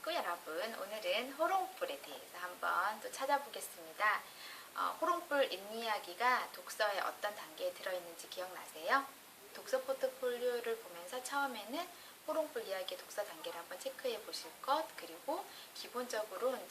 식구 여러분, 오늘은 호롱불에 대해서 한번 또 찾아보겠습니다. 호롱불 잇이야기가 독서의 어떤 단계에 들어있는지 기억나세요? 독서 포트폴리오를 보면서 처음에는 호롱불 이야기의 독서 단계를 한번 체크해 보실 것, 그리고 기본적으로는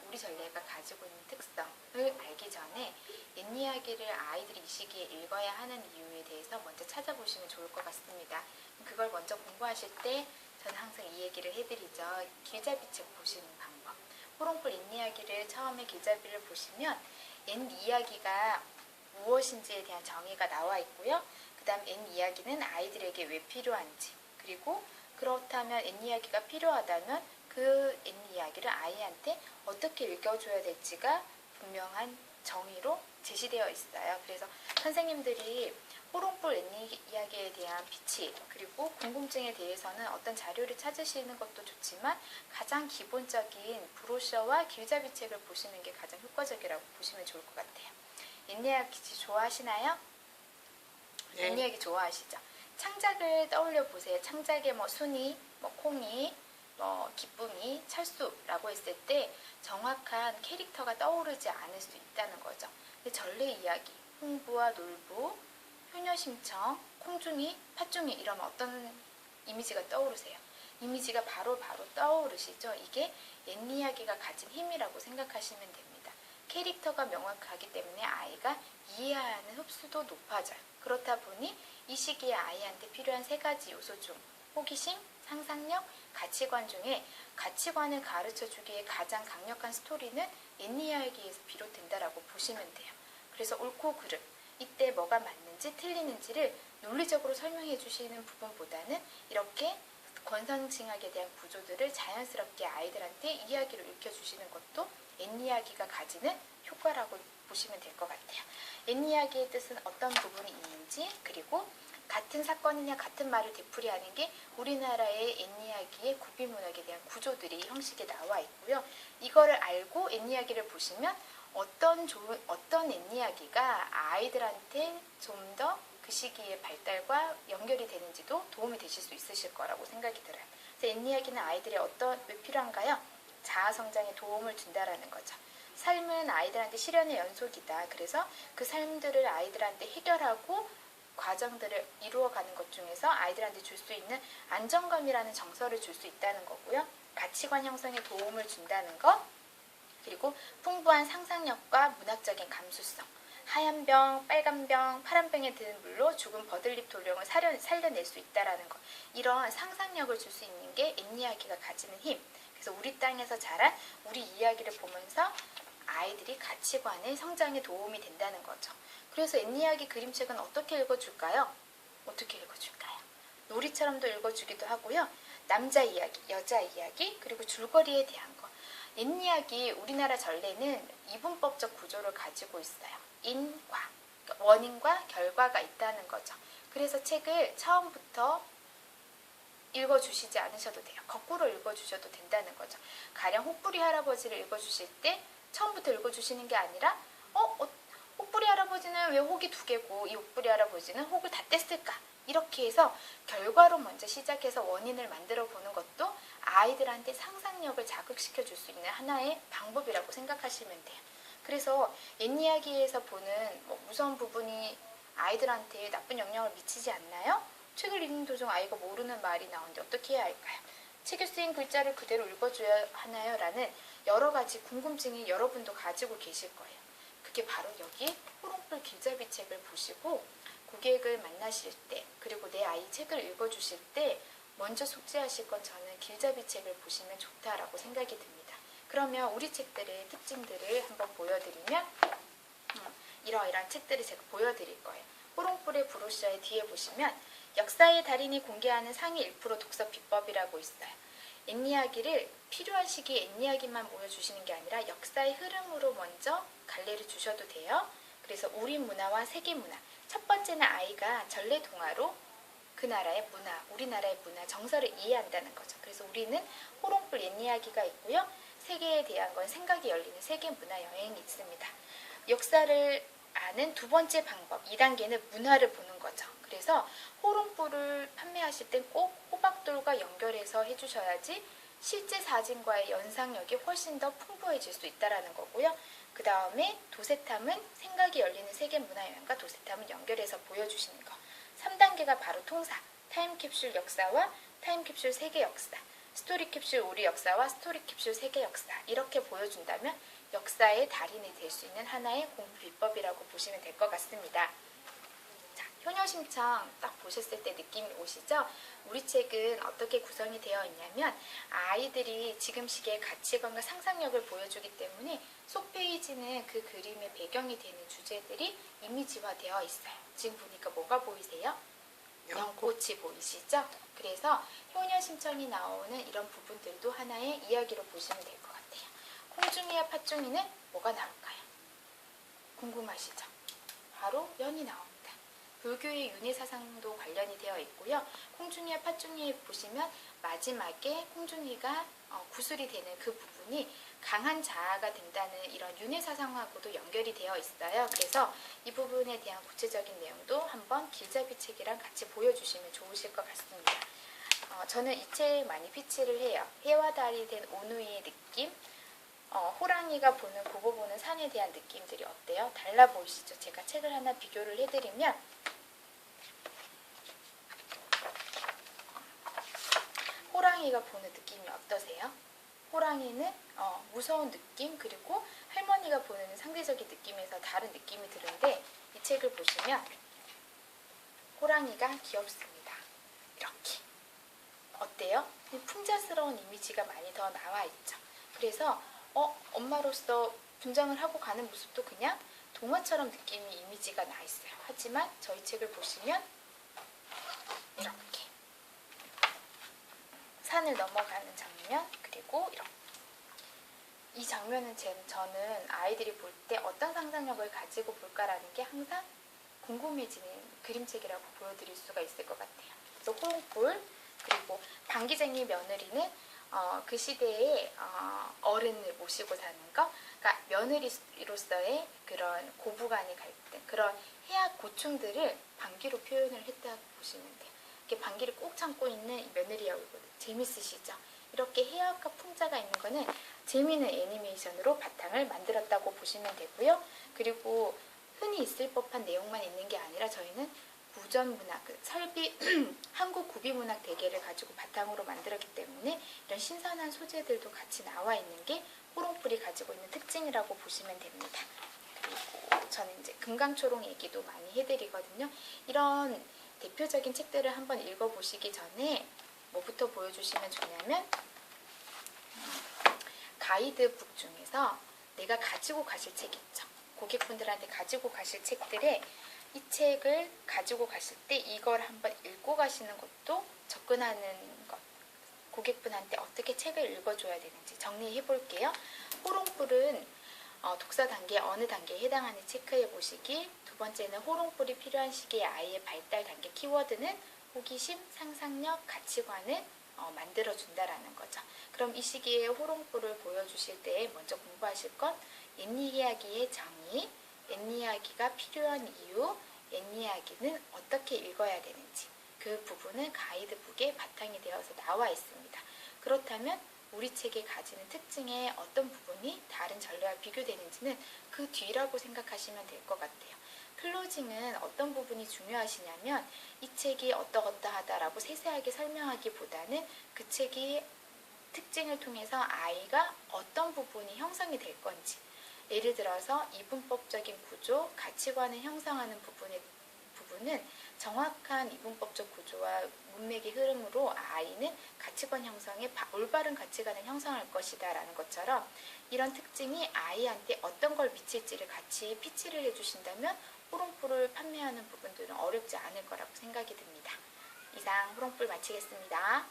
우리 전래가 가지고 있는 특성을 알기 전에 잇이야기를 아이들이 이 시기에 읽어야 하는 이유에 대해서 먼저 찾아보시면 좋을 것 같습니다. 그걸 먼저 공부하실 때 저는 항상 이 얘기를 해드리죠. 길잡이책 보시는 방법. 호롱불 잇이야기를 처음에 길잡이를 보시면 잇이야기가 무엇인지에 대한 정의가 나와 있고요. 그 다음 잇이야기는 아이들에게 왜 필요한지, 그리고 그렇다면 잇이야기가 필요하다면 그 잇이야기를 아이한테 어떻게 읽어줘야 될지가 분명한 정의로 제시되어 있어요. 그래서 선생님들이 호롱불 잇이야기에 대한 피치, 그리고 궁금증에 대해서는 어떤 자료를 찾으시는 것도 좋지만 가장 기본적인 브로셔와 길잡이책을 보시는 게 가장 효과적이라고 보시면 좋을 것 같아요. 잇이야기 좋아하시나요? 네. 잇이야기 좋아하시죠? 창작을 떠올려 보세요. 창작에 순이, 콩이, 기쁨이, 철수라고 했을 때 정확한 캐릭터가 떠오르지 않을 수 있다는 거죠. 근데 전래 이야기, 흥부와 놀부, 효녀심청, 콩중이, 팥중이 이러면 어떤 이미지가 떠오르세요? 이미지가 바로 떠오르시죠? 이게 잇이야기가 가진 힘이라고 생각하시면 됩니다. 캐릭터가 명확하기 때문에 아이가 이해하는 흡수도 높아져요. 그렇다 보니 이 시기에 아이한테 필요한 세 가지 요소 중 호기심, 상상력, 가치관 중에 가치관을 가르쳐주기에 가장 강력한 스토리는 잇이야기에서 비롯된다라고 보시면 돼요. 그래서 옳고 그름, 이때 뭐가 맞는지 틀리는지를 논리적으로 설명해 주시는 부분보다는 이렇게 권선징악에 대한 구조들을 자연스럽게 아이들한테 이야기로 읽혀주시는 것도 잇이야기가 가지는 효과라고 보시면 될 것 같아요. 잇이야기의 뜻은 어떤 부분이 있는지, 그리고 같은 사건이냐 같은 말을 되풀이하는 게 우리나라의 잇이야기의 구비문학에 대한 구조들이 형식에 나와 있고요. 이거를 알고 잇이야기를 보시면 어떤 잇이야기가 아이들한테 좀 더 그 시기의 발달과 연결이 되는지도 도움이 되실 수 있으실 거라고 생각이 들어요. 그래서 잇이야기는 아이들이 왜 필요한가요? 자아성장에 도움을 준다라는 거죠. 삶은 아이들한테 시련의 연속이다. 그래서 그 삶들을 아이들한테 해결하고 과정들을 이루어가는 것 중에서 아이들한테 줄 수 있는 안정감이라는 정서를 줄 수 있다는 거고요. 가치관 형성에 도움을 준다는 것, 그리고 풍부한 상상력과 문학적인 감수성, 하얀 병, 빨간 병, 파란 병에 드는 물로 죽은 버들잎 도령을 살려낼 수 있다는 것, 이런 상상력을 줄 수 있는 게 잇이야기가 가지는 힘. 그래서 우리 땅에서 자란 우리 이야기를 보면서 아이들이 가치관의 성장에 도움이 된다는 거죠. 그래서 잇이야기 그림책은 어떻게 읽어줄까요? 놀이처럼도 읽어주기도 하고요. 남자 이야기, 여자 이야기, 그리고 줄거리에 대한 거. 잇이야기, 우리나라 전래는 이분법적 구조를 가지고 있어요. 인과, 그러니까 원인과 결과가 있다는 거죠. 그래서 책을 처음부터 읽어주시지 않으셔도 돼요. 거꾸로 읽어주셔도 된다는 거죠. 가령 혹부리 할아버지를 읽어주실 때 처음부터 읽어주시는 게 아니라 혹부리 할아버지는 왜 혹이 두 개고 이 혹부리 할아버지는 혹을 다 뗐을까? 이렇게 해서 결과로 먼저 시작해서 원인을 만들어 보는 것도 아이들한테 상상력을 자극시켜 줄 수 있는 하나의 방법이라고 생각하시면 돼요. 그래서 잇이야기에서 보는 무서운 부분이 아이들한테 나쁜 영향을 미치지 않나요? 책을 읽는 도중 아이가 모르는 말이 나오는데 어떻게 해야 할까요? 책에 쓰인 글자를 그대로 읽어줘야 하나요? 라는 여러 가지 궁금증이 여러분도 가지고 계실 거예요. 그게 바로 여기 호롱불 길잡이 책을 보시고 고객을 만나실 때, 그리고 내 아이 책을 읽어주실 때 먼저 숙지하실 건 저는 길잡이 책을 보시면 좋다라고 생각이 듭니다. 그러면 우리 책들의 특징들을 한번 보여드리면 이러이러한 책들을 제가 보여드릴 거예요. 호롱불의 브로셔의 뒤에 보시면 역사의 달인이 공개하는 상위 1% 독서 비법이라고 있어요. 잇이야기를 필요한 시기에 잇이야기만 보여주시는 게 아니라 역사의 흐름으로 먼저 갈래를 주셔도 돼요. 그래서 우리 문화와 세계 문화, 첫 번째는 아이가 전래 동화로 그 나라의 문화, 우리나라의 문화, 정서를 이해한다는 거죠. 그래서 우리는 호롱불 잇이야기가 있고요. 세계에 대한 건 생각이 열리는 세계 문화 여행이 있습니다. 역사를 아는 두 번째 방법, 2단계는 문화를 보는 거죠. 그래서 호롱불을 판매하실 땐 꼭 호박돌과 연결해서 해주셔야지 실제 사진과의 연상력이 훨씬 더 풍부해질 수 있다는 거고요. 그 다음에 도세탐은 생각이 열리는 세계문화여행과 도세탐을 연결해서 보여주시는 거. 3단계가 바로 통사, 타임캡슐 역사와 타임캡슐 세계 역사, 스토리캡슐 우리 역사와 스토리캡슐 세계 역사, 이렇게 보여준다면 역사의 달인이 될 수 있는 하나의 공부 비법이라고 보시면 될 것 같습니다. 자, 효녀심청 딱 보셨을 때 느낌이 오시죠? 우리 책은 어떻게 구성이 되어 있냐면 아이들이 지금 시기의 가치관과 상상력을 보여주기 때문에 속 페이지는 그 그림의 배경이 되는 주제들이 이미지화되어 있어요. 지금 보니까 뭐가 보이세요? 연꽃이 보이시죠? 그래서 효녀심청이 나오는 이런 부분들도 하나의 이야기로 보시면 될 것 같아요. 콩중이와 팥중이는 뭐가 나올까요? 궁금하시죠? 바로 연이 나옵니다. 불교의 윤회사상도 관련이 되어 있고요. 콩중이와 팥중이에 보시면 마지막에 콩중이가 구슬이 되는 그 부분이 강한 자아가 된다는 이런 윤회사상하고도 연결이 되어 있어요. 그래서 이 부분에 대한 구체적인 내용도 한번 길잡이 책이랑 같이 보여주시면 좋으실 것 같습니다. 저는 이 책 많이 피치를 해요. 해와 달이 된 오누이의 느낌, 호랑이가 보는 고보 보는 산에 대한 느낌들이 어때요? 달라 보이시죠? 제가 책을 하나 비교를 해드리면 호랑이가 보는 느낌이 어떠세요? 호랑이는 무서운 느낌, 그리고 할머니가 보는 상대적인 느낌에서 다른 느낌이 드는데 이 책을 보시면 호랑이가 귀엽습니다. 이렇게. 어때요? 풍자스러운 이미지가 많이 더 나와 있죠. 그래서 엄마로서 분장을 하고 가는 모습도 그냥 동화처럼 느낌이 이미지가 나 있어요. 하지만 저희 책을 보시면 이렇게 산을 넘어가는 장면, 그리고 이렇게 이 장면은 저는 아이들이 볼 때 어떤 상상력을 가지고 볼까라는 게 항상 궁금해지는 그림책이라고 보여드릴 수가 있을 것 같아요. 그래서 호롱불, 그리고 방귀쟁이 며느리는 그 시대에 어른을 모시고 사는 거, 그러니까 며느리로서의 그런 고부간의 갈등, 그런 해악 고충들을 방귀로 표현을 했다고 보시면 돼요. 이렇게 방귀를 꼭 참고 있는 이 며느리의 얼굴 재밌으시죠? 이렇게 해악과 풍자가 있는 거는 재미있는 애니메이션으로 바탕을 만들었다고 보시면 되고요. 그리고 흔히 있을 법한 내용만 있는 게 아니라 저희는 구전문학, 설비, 한국 구비문학 대계를 가지고 바탕으로 만들었기 때문에 이런 신선한 소재들도 같이 나와 있는 게 호롱불이 가지고 있는 특징이라고 보시면 됩니다. 그리고 저는 이제 금강초롱 얘기도 많이 해드리거든요. 이런 대표적인 책들을 한번 읽어보시기 전에 뭐부터 보여주시면 좋냐면 가이드북 중에서 내가 가지고 가실 책 있죠. 고객분들한테 가지고 가실 책들에 이 책을 가지고 가실 때 이걸 한번 읽고 가시는 것도 접근하는 것, 고객분한테 어떻게 책을 읽어줘야 되는지 정리해 볼게요. 호롱불은 독서 단계 어느 단계에 해당하는지 체크해 보시기. 두 번째는 호롱불이 필요한 시기의 아이의 발달 단계 키워드는 호기심, 상상력, 가치관을 만들어준다라는 거죠. 그럼 이 시기에 호롱불을 보여주실 때 먼저 공부하실 건 옛이야기의 정의, 옛이야기가 필요한 이유, 옛이야기는 어떻게 읽어야 되는지 그 부분은 가이드북에 바탕이 되어서 나와 있습니다. 그렇다면 우리 책이 가지는 특징의 어떤 부분이 다른 전례와 비교되는지는 그 뒤라고 생각하시면 될 것 같아요. 클로징은 어떤 부분이 중요하시냐면 이 책이 어떠하다라고 세세하게 설명하기보다는 그 책이 특징을 통해서 아이가 어떤 부분이 형성이 될 건지, 예를 들어서 이분법적인 구조, 가치관을 형성하는 부분은 정확한 이분법적 구조와 문맥의 흐름으로 아이는 가치관 형성에 올바른 가치관을 형성할 것이다 라는 것처럼 이런 특징이 아이한테 어떤 걸 미칠지를 같이 피치를 해주신다면 호롱불을 판매하는 부분들은 어렵지 않을 거라고 생각이 듭니다. 이상 호롱불 마치겠습니다.